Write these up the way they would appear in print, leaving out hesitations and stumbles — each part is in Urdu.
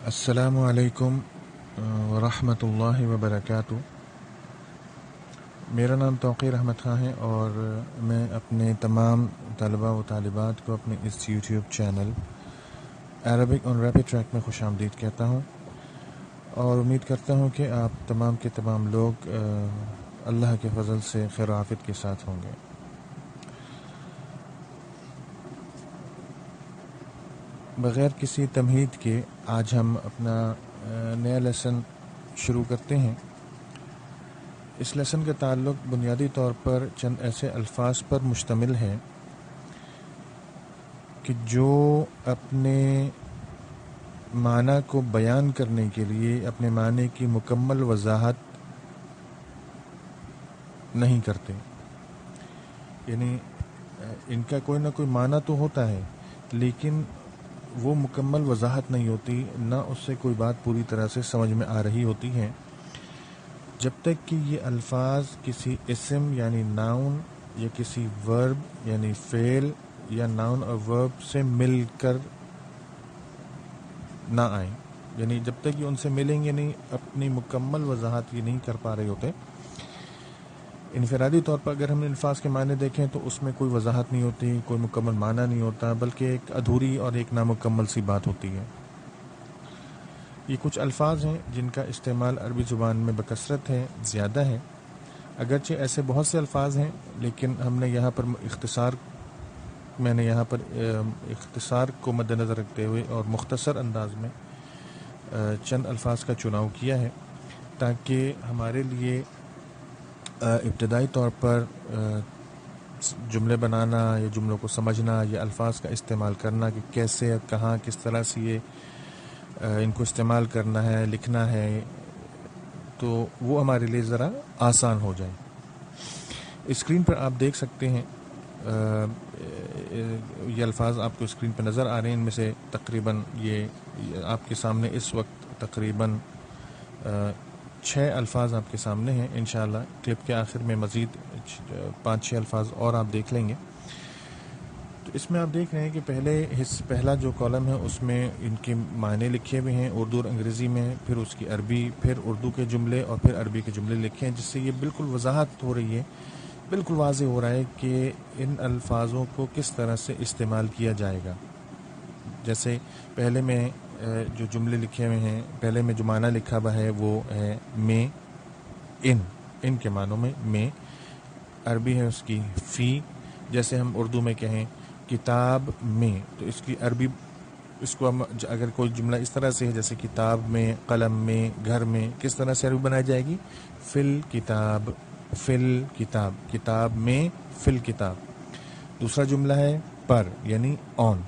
السلام علیکم ورحمۃ اللہ وبرکاتہ۔ میرا نام توقیر احمد خان ہے اور میں اپنے تمام طلباء و طالبات کو اپنے اس یوٹیوب چینل عربک آن ریپڈ ٹریک میں خوش آمدید کہتا ہوں اور امید کرتا ہوں کہ آپ تمام کے تمام لوگ اللہ کے فضل سے خیر و عافیت کے ساتھ ہوں گے۔ بغیر کسی تمہید کے آج ہم اپنا نیا لیسن شروع کرتے ہیں۔ اس لیسن کا تعلق بنیادی طور پر چند ایسے الفاظ پر مشتمل ہے کہ جو اپنے معنی کو بیان کرنے کے لیے اپنے معنی کی مکمل وضاحت نہیں کرتے، یعنی ان کا کوئی نہ کوئی معنی تو ہوتا ہے لیکن وہ مکمل وضاحت نہیں ہوتی، نہ اس سے کوئی بات پوری طرح سے سمجھ میں آ رہی ہوتی ہے جب تک کہ یہ الفاظ کسی اسم یعنی ناؤن یا کسی ورب یعنی فعل یا ناؤن اور ورب سے مل کر نہ آئیں، یعنی جب تک یہ ان سے ملیں گے نہیں اپنی مکمل وضاحت یہ نہیں کر پا رہے ہوتے۔ انفرادی طور پر اگر ہم الفاظ کے معنی دیکھیں تو اس میں کوئی وضاحت نہیں ہوتی، کوئی مکمل معنی نہیں ہوتا، بلکہ ایک ادھوری اور ایک نامکمل سی بات ہوتی ہے۔ یہ کچھ الفاظ ہیں جن کا استعمال عربی زبان میں بکثرت ہے، زیادہ ہے، اگرچہ ایسے بہت سے الفاظ ہیں لیکن ہم نے یہاں پر اختصار کو مد نظر رکھتے ہوئے اور مختصر انداز میں چند الفاظ کا چناؤ کیا ہے تاکہ ہمارے لیے ابتدائی طور پر جملے بنانا یا جملوں کو سمجھنا یا الفاظ کا استعمال کرنا کہ کیسے کہاں کس طرح سے یہ ان کو استعمال کرنا ہے، لکھنا ہے، تو وہ ہمارے لیے ذرا آسان ہو جائے۔ اسکرین پر آپ دیکھ سکتے ہیں یہ الفاظ آپ کو اسکرین پہ نظر آ رہے ہیں، ان میں سے تقریباً یہ آپ کے سامنے اس وقت تقریباً 6 الفاظ آپ کے سامنے ہیں۔ انشاءاللہ کلپ کے آخر میں مزید 5-6 الفاظ اور آپ دیکھ لیں گے۔ تو اس میں آپ دیکھ رہے ہیں کہ پہلا جو کالم ہے اس میں ان کے معنی لکھے ہوئے ہیں اردو اور انگریزی میں، پھر اس کی عربی، پھر اردو کے جملے اور پھر عربی کے جملے لکھے ہیں، جس سے یہ بالکل وضاحت ہو رہی ہے، بالکل واضح ہو رہا ہے کہ ان الفاظوں کو کس طرح سے استعمال کیا جائے گا۔ جیسے پہلے میں جو جملے لکھے ہوئے ہیں، پہلے میں جو معنی لکھا ہوا ہے وہ ہے میں، ان کے معنوں میں، عربی ہے اس کی فی، جیسے ہم اردو میں کہیں کتاب میں، تو اس کی عربی، اس کو ہم اگر کوئی جملہ اس طرح سے ہے جیسے کتاب میں، قلم میں، گھر میں، کس طرح سے عربی بنائی جائے گی؟ فل کتاب، کتاب میں، فل کتاب۔ دوسرا جملہ ہے پر یعنی آن،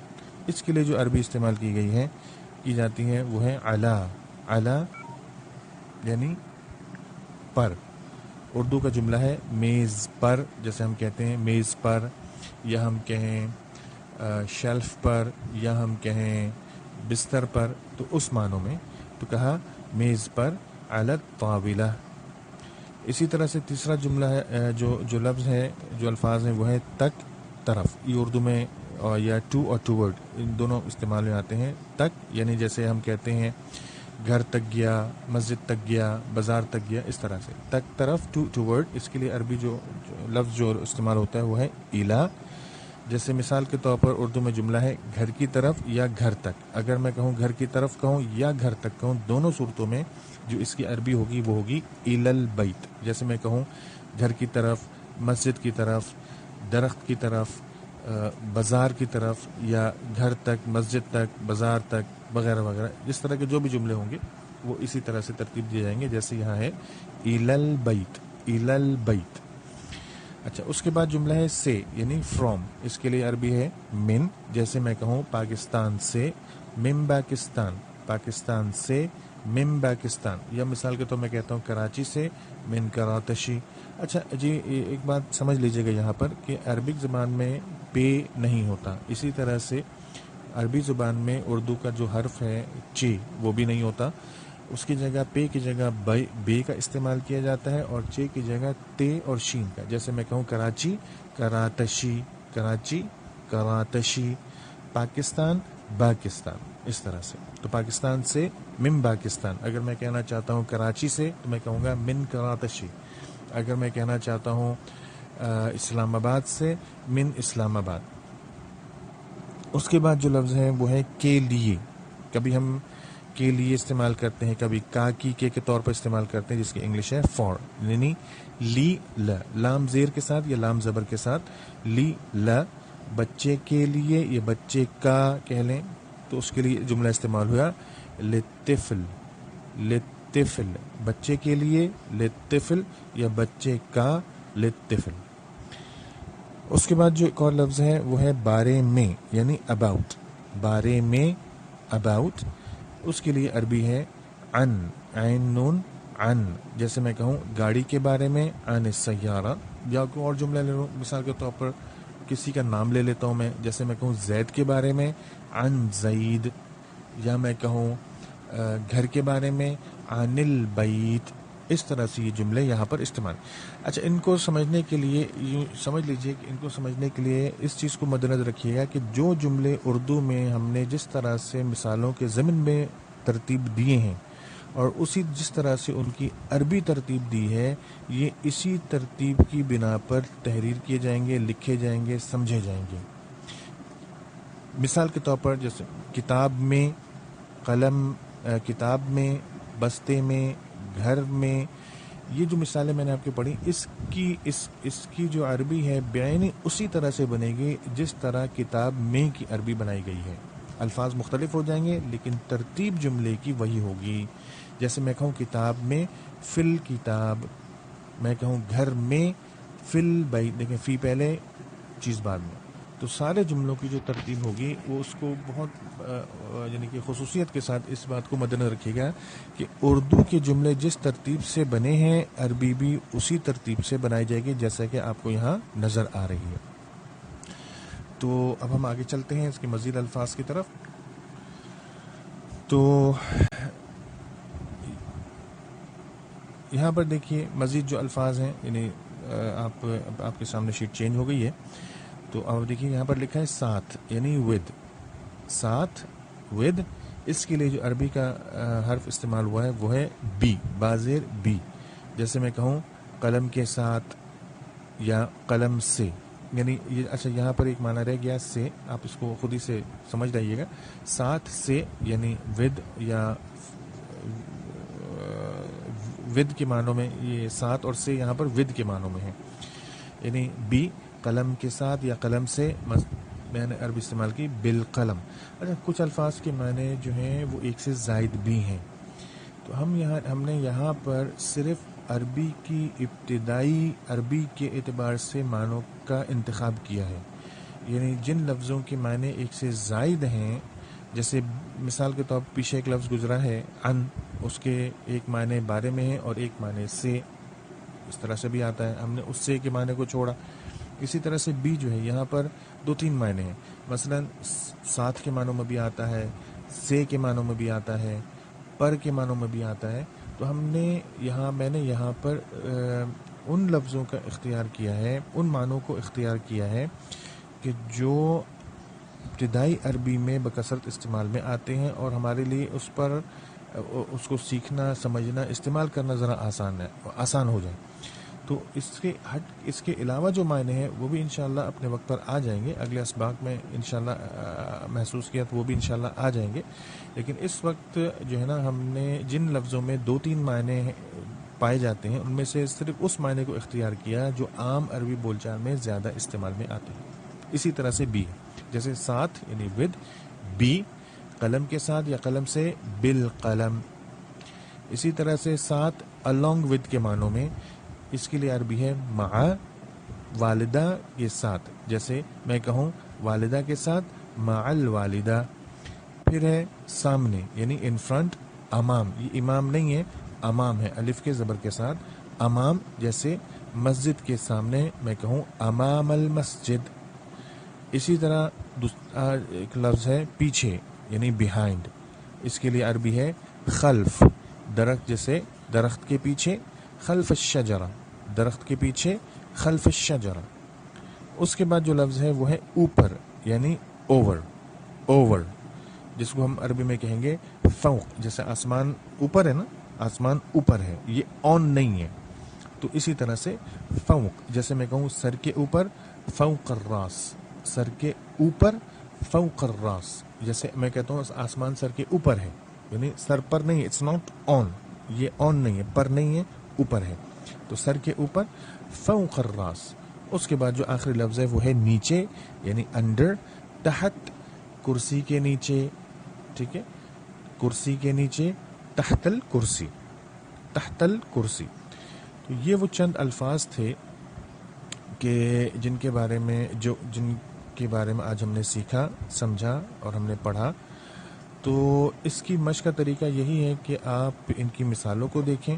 اس کے لیے جو عربی استعمال کی جاتی ہے وہ ہے علی یعنی پر۔ اردو کا جملہ ہے میز پر، جیسے ہم کہتے ہیں میز پر، یا ہم کہیں شیلف پر، یا ہم کہیں بستر پر، تو اس معنوں میں تو کہا میز پر علی الطاولہ۔ اسی طرح سے تیسرا جملہ ہے جو لفظ ہے، جو الفاظ ہیں وہ ہے تک، طرف۔ یہ اردو میں یا ٹو اور ٹوورڈ، ان دونوں استعمال میں آتے ہیں۔ تک یعنی جیسے ہم کہتے ہیں گھر تک گیا، مسجد تک گیا، بازار تک گیا، اس طرح سے تک، طرف، ٹوورڈ۔ اس کے لیے عربی جو لفظ جو استعمال ہوتا ہے وہ ہے الا۔ جیسے مثال کے طور پر اردو میں جملہ ہے گھر کی طرف یا گھر تک، اگر میں کہوں گھر کی طرف کہوں یا گھر تک کہوں، دونوں صورتوں میں جو اس کی عربی ہوگی وہ ہوگی الی البیت۔ جیسے میں کہوں گھر کی طرف، مسجد کی طرف، درخت کی طرف، بازار کی طرف، یا گھر تک، مسجد تک، بازار تک، وغیرہ وغیرہ، اس طرح کے جو بھی جملے ہوں گے وہ اسی طرح سے ترتیب دیے جائیں گے جیسے یہاں ہے الی البیت، الی البیت۔ اچھا، اس کے بعد جملہ ہے سے یعنی فرام، اس کے لیے عربی ہے من۔ جیسے میں کہوں پاکستان سے، من پاکستان سے، من پاکستان، یا مثال کے طور میں کہتا ہوں کراچی سے، من کراتشی۔ اچھا جی، ایک بات سمجھ لیجئے گا یہاں پر کہ عربک زبان میں پے نہیں ہوتا، اسی طرح سے عربی زبان میں اردو کا جو حرف ہے چے وہ بھی نہیں ہوتا، اس کی جگہ پے کی جگہ بے کا استعمال کیا جاتا ہے اور چے کی جگہ تے اور شین کا۔ جیسے میں کہوں کراچی، کراتشی، کراچی، کراتشی، پاکستان، باکستان، اس طرح سے. تو پاکستان سے من پاکستان. اگر میں کہنا چاہتا ہوں کراچی سے تو میں کہوں گا من کراتشی. اگر میں کہنا چاہتا ہوں اسلام آباد سے من اسلام آباد. اس کے بعد جو لفظ ہے وہ ہے کے لیے. کبھی ہم کے لیے استعمال کرتے ہیں، کبھی کا کی کے طور پر استعمال کرتے ہیں، جس کی انگلش ہے فار، یعنی لی ل، لام زیر کے ساتھ یا لام زبر کے ساتھ، لی ل، بچے کے لیے یا بچے کا کہہ لیں تو اس کے لیے جملہ استعمال ہوا لطفل، لطفل، بچے کے لیے لطفل یا بچے کا لطفل. اس کے بعد جو ایک اور لفظ ہے وہ ہے بارے میں، یعنی اباؤٹ. بارے میں، اباؤٹ. اس کے لیے عربی ہے عن، عین نون عن. جیسے میں کہوں گاڑی کے بارے میں عن السیارہ، یا کوئی اور جملہ لے لوں، مثال کے طور پر کسی کا نام لے لیتا ہوں میں، جیسے میں کہوں زید کے بارے میں عن زید، یا میں کہوں گھر کے بارے میں عن البیت. اس طرح سے یہ جملے یہاں پر استعمال. اچھا، ان کو سمجھنے کے لیے یوں سمجھ لیجئے کہ ان کو سمجھنے کے لیے اس چیز کو مد نظر رکھیے گا کہ جو جملے اردو میں ہم نے جس طرح سے مثالوں کے ضمن میں ترتیب دیے ہیں اور اسی جس طرح سے ان کی عربی ترتیب دی ہے، یہ اسی ترتیب کی بنا پر تحریر کیے جائیں گے، لکھے جائیں گے، سمجھے جائیں گے. مثال کے طور پر جیسے کتاب میں، قلم، کتاب میں، بستے میں، گھر میں، یہ جو مثالیں میں نے آپ کی پڑھی، اس کی جو عربی ہے بعینی اسی طرح سے بنے گی جس طرح کتاب میں کی عربی بنائی گئی ہے. الفاظ مختلف ہو جائیں گے لیکن ترتیب جملے کی وہی ہوگی. جیسے میں کہوں کتاب میں فی الکتاب، میں کہوں گھر میں فی البیت، دیکھیں فی پہلے چیز بعد میں. تو سارے جملوں کی جو ترتیب ہوگی وہ اس کو بہت یعنی کہ خصوصیت کے ساتھ اس بات کو مد نظر رکھیے گا کہ اردو کے جملے جس ترتیب سے بنے ہیں عربی بھی اسی ترتیب سے بنائی جائے گی جیسا کہ آپ کو یہاں نظر آ رہی ہے. تو اب ہم آگے چلتے ہیں اس کے مزید الفاظ کی طرف. تو یہاں پر دیکھیے مزید جو الفاظ ہیں، یعنی آپ کے سامنے شیٹ چینج ہو گئی ہے. تو اب دیکھیے یہاں پر لکھا ہے ساتھ، یعنی ود. ساتھ، ود. اس کے لیے جو عربی کا حرف استعمال ہوا ہے وہ ہے بی، بازیر بی. جیسے میں کہوں قلم کے ساتھ یا قلم سے، یعنی یہ اچھا یہاں پر ایک معنی رہ گیا سے، آپ اس کو خود ہی سے سمجھ لائیے گا. ساتھ سے یعنی ود یا ود کے معنوں میں، یہ ساتھ اور سے یہاں پر ود کے معنوں میں ہے. یعنی بی، قلم کے ساتھ یا قلم سے. میں نے عربی استعمال کی بالقلم. اچھا، کچھ الفاظ کے معنی جو ہیں وہ ایک سے زائد بھی ہیں. تو ہم نے یہاں پر صرف عربی کی ابتدائی عربی کے اعتبار سے معنوں کا انتخاب کیا ہے. یعنی جن لفظوں کے معنی ایک سے زائد ہیں، جیسے مثال کے طور پر پیچھے ایک لفظ گزرا ہے ان، اس کے ایک معنی بارے میں ہے اور ایک معنی سے، اس طرح سے بھی آتا ہے. ہم نے اس سے کے معنی کو چھوڑا. اسی طرح سے بھی جو ہے یہاں پر 2-3 معنی ہیں. مثلا ساتھ کے معنوں میں بھی آتا ہے، سے کے معنوں میں بھی آتا ہے، پر کے معنوں میں بھی آتا ہے. تو میں نے یہاں پر ان لفظوں کا اختیار کیا ہے، ان معنوں کو اختیار کیا ہے کہ جو ابتدائی عربی میں بکثرت استعمال میں آتے ہیں اور ہمارے لیے اس کو سیکھنا، سمجھنا، استعمال کرنا ذرا آسان ہو جائے. تو اس کے علاوہ جو معنی ہیں وہ بھی انشاءاللہ اپنے وقت پر آ جائیں گے. اگلے اسباق میں انشاءاللہ محسوس کیا تو وہ بھی انشاءاللہ آ جائیں گے. لیکن اس وقت جو ہے نا، ہم نے جن لفظوں میں 2-3 معنی پائے جاتے ہیں ان میں سے صرف اس معنی کو اختیار کیا جو عام عربی بول چال میں زیادہ استعمال میں آتے ہیں. اسی طرح سے بی، جیسے ساتھ یعنی ود، بی قلم کے ساتھ یا قلم سے بالقلم. اسی طرح سے ساتھ along with کے معنوں میں اس کے لیے عربی ہے مع، والدہ کے ساتھ. جیسے میں کہوں والدہ کے ساتھ مع الوالدہ. پھر ہے سامنے یعنی ان فرنٹ، امام. یہ امام نہیں ہے، امام ہے، الف کے زبر کے ساتھ امام. جیسے مسجد کے سامنے میں کہوں امام المسجد. اسی طرح ایک لفظ ہے پیچھے یعنی بیہائنڈ. اس کے لیے عربی ہے خلف. درخت، جیسے درخت کے پیچھے خلف الشجرہ، درخت کے پیچھے خلف الشجرہ. اس کے بعد جو لفظ ہے وہ ہے اوپر یعنی اوور. اوور جس کو ہم عربی میں کہیں گے فوق، جیسے آسمان اوپر ہے نا، آسمان اوپر ہے، یہ آن نہیں ہے. تو اسی طرح سے فوق، جیسے میں کہوں سر کے اوپر فوق الراس، سر کے اوپر فوق الراس، جیسے میں کہتا ہوں آسمان سر کے اوپر ہے، یعنی سر پر نہیں ہے، اٹس ناٹ آن، یہ آن نہیں ہے، پر نہیں ہے، اوپر ہے. تو سر کے اوپر فوق الراس. اس کے بعد جو آخری لفظ ہے وہ ہے نیچے، یعنی انڈر، تحت، کرسی کے نیچے، ٹھیک ہے، کرسی کے نیچے، تحت الکرسی، تحت الکرسی. تو یہ وہ چند الفاظ تھے کہ جن کے بارے میں آج ہم نے سیکھا، سمجھا اور ہم نے پڑھا. تو اس کی مشق کا طریقہ یہی ہے کہ آپ ان کی مثالوں کو دیکھیں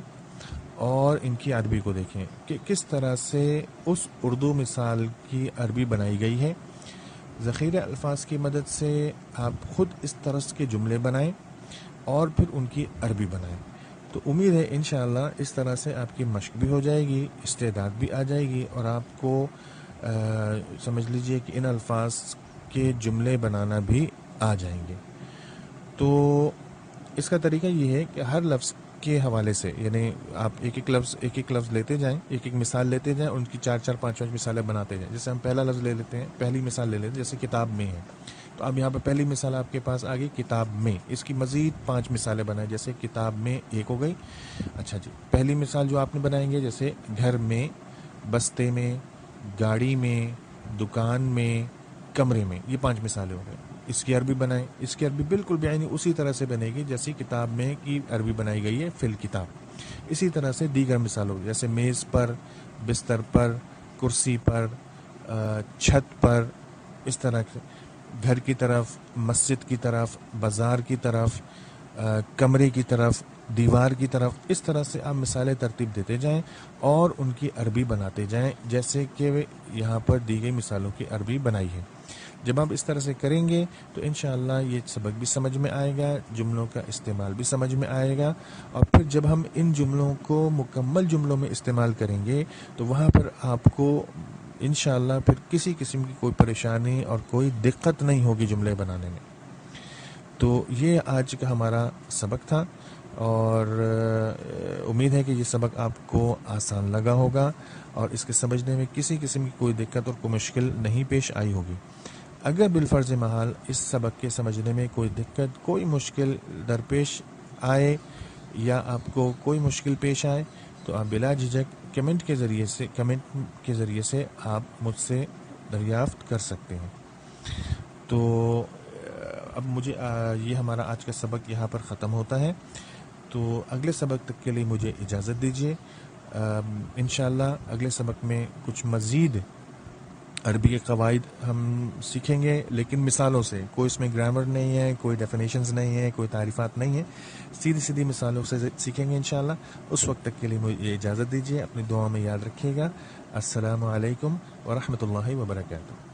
اور ان کی عربی کو دیکھیں کہ کس طرح سے اس اردو مثال کی عربی بنائی گئی ہے. ذخیرہ الفاظ کی مدد سے آپ خود اس طرز کے جملے بنائیں اور پھر ان کی عربی بنائیں. تو امید ہے انشاءاللہ اس طرح سے آپ کی مشق بھی ہو جائے گی، استعداد بھی آ جائے گی، اور آپ کو سمجھ لیجئے کہ ان الفاظ کے جملے بنانا بھی آ جائیں گے. تو اس کا طریقہ یہ ہے کہ ہر لفظ کے حوالے سے، یعنی آپ ایک ایک لفظ لیتے جائیں، ایک ایک مثال لیتے جائیں، ان کی 4 5 مثالیں بناتے جائیں. جیسے ہم پہلا لفظ لے لیتے ہیں، پہلی مثال لے لیتے ہیں، جیسے کتاب میں ہے. تو اب یہاں پہ پہلی مثال آپ کے پاس آ گئی کتاب میں، اس کی مزید 5 مثالیں بنائیں. جیسے کتاب میں ایک ہو گئی. اچھا جی، پہلی مثال جو آپ نے بنائیں گے جیسے گھر میں، بستے میں، گاڑی میں، دکان میں، کمرے میں، یہ 5 مثالیں ہو گئی. اس کی عربی بنائیں. اس کی عربی بالکل بیانی اسی طرح سے بنے گی جیسی کتاب میں کی عربی بنائی گئی ہے فی الکتاب. اسی طرح سے دیگر مثالوں جیسے میز پر، بستر پر، کرسی پر، چھت پر، اس طرح سے گھر کی طرف، مسجد کی طرف، بازار کی طرف، کمرے کی طرف، دیوار کی طرف. اس طرح سے آپ مثالیں ترتیب دیتے جائیں اور ان کی عربی بناتے جائیں جیسے کہ یہاں پر دی گئی مثالوں کی عربی بنائی ہے. جب آپ اس طرح سے کریں گے تو انشاءاللہ یہ سبق بھی سمجھ میں آئے گا، جملوں کا استعمال بھی سمجھ میں آئے گا. اور پھر جب ہم ان جملوں کو مکمل جملوں میں استعمال کریں گے تو وہاں پر آپ کو انشاءاللہ پھر کسی قسم کی کوئی پریشانی اور کوئی دقت نہیں ہوگی جملے بنانے میں. تو یہ آج کا ہمارا سبق تھا، اور امید ہے کہ یہ سبق آپ کو آسان لگا ہوگا اور اس کے سمجھنے میں کسی قسم کی کوئی دقت اور کوئی مشکل نہیں پیش آئی ہوگی. اگر بالفرض محال اس سبق کے سمجھنے میں کوئی دقت، کوئی مشکل درپیش آئے یا آپ کو کوئی مشکل پیش آئے تو آپ بلا جھجک کمنٹ کے ذریعے سے آپ مجھ سے دریافت کر سکتے ہیں. تو اب مجھے یہ ہمارا آج کا سبق یہاں پر ختم ہوتا ہے. تو اگلے سبق تک کے لیے مجھے اجازت دیجیے. انشاءاللہ اگلے سبق میں کچھ مزید عربی کے قواعد ہم سیکھیں گے، لیکن مثالوں سے. کوئی اس میں گرامر نہیں ہے، کوئی ڈیفینیشنز نہیں ہے، کوئی تعریفات نہیں ہے، سیدھی مثالوں سے سیکھیں گے انشاءاللہ. اس وقت تک کے لیے مجھے اجازت دیجیے. اپنی دعاؤں میں یاد رکھیے گا. السلام علیکم ورحمۃ اللہ وبرکاتہ.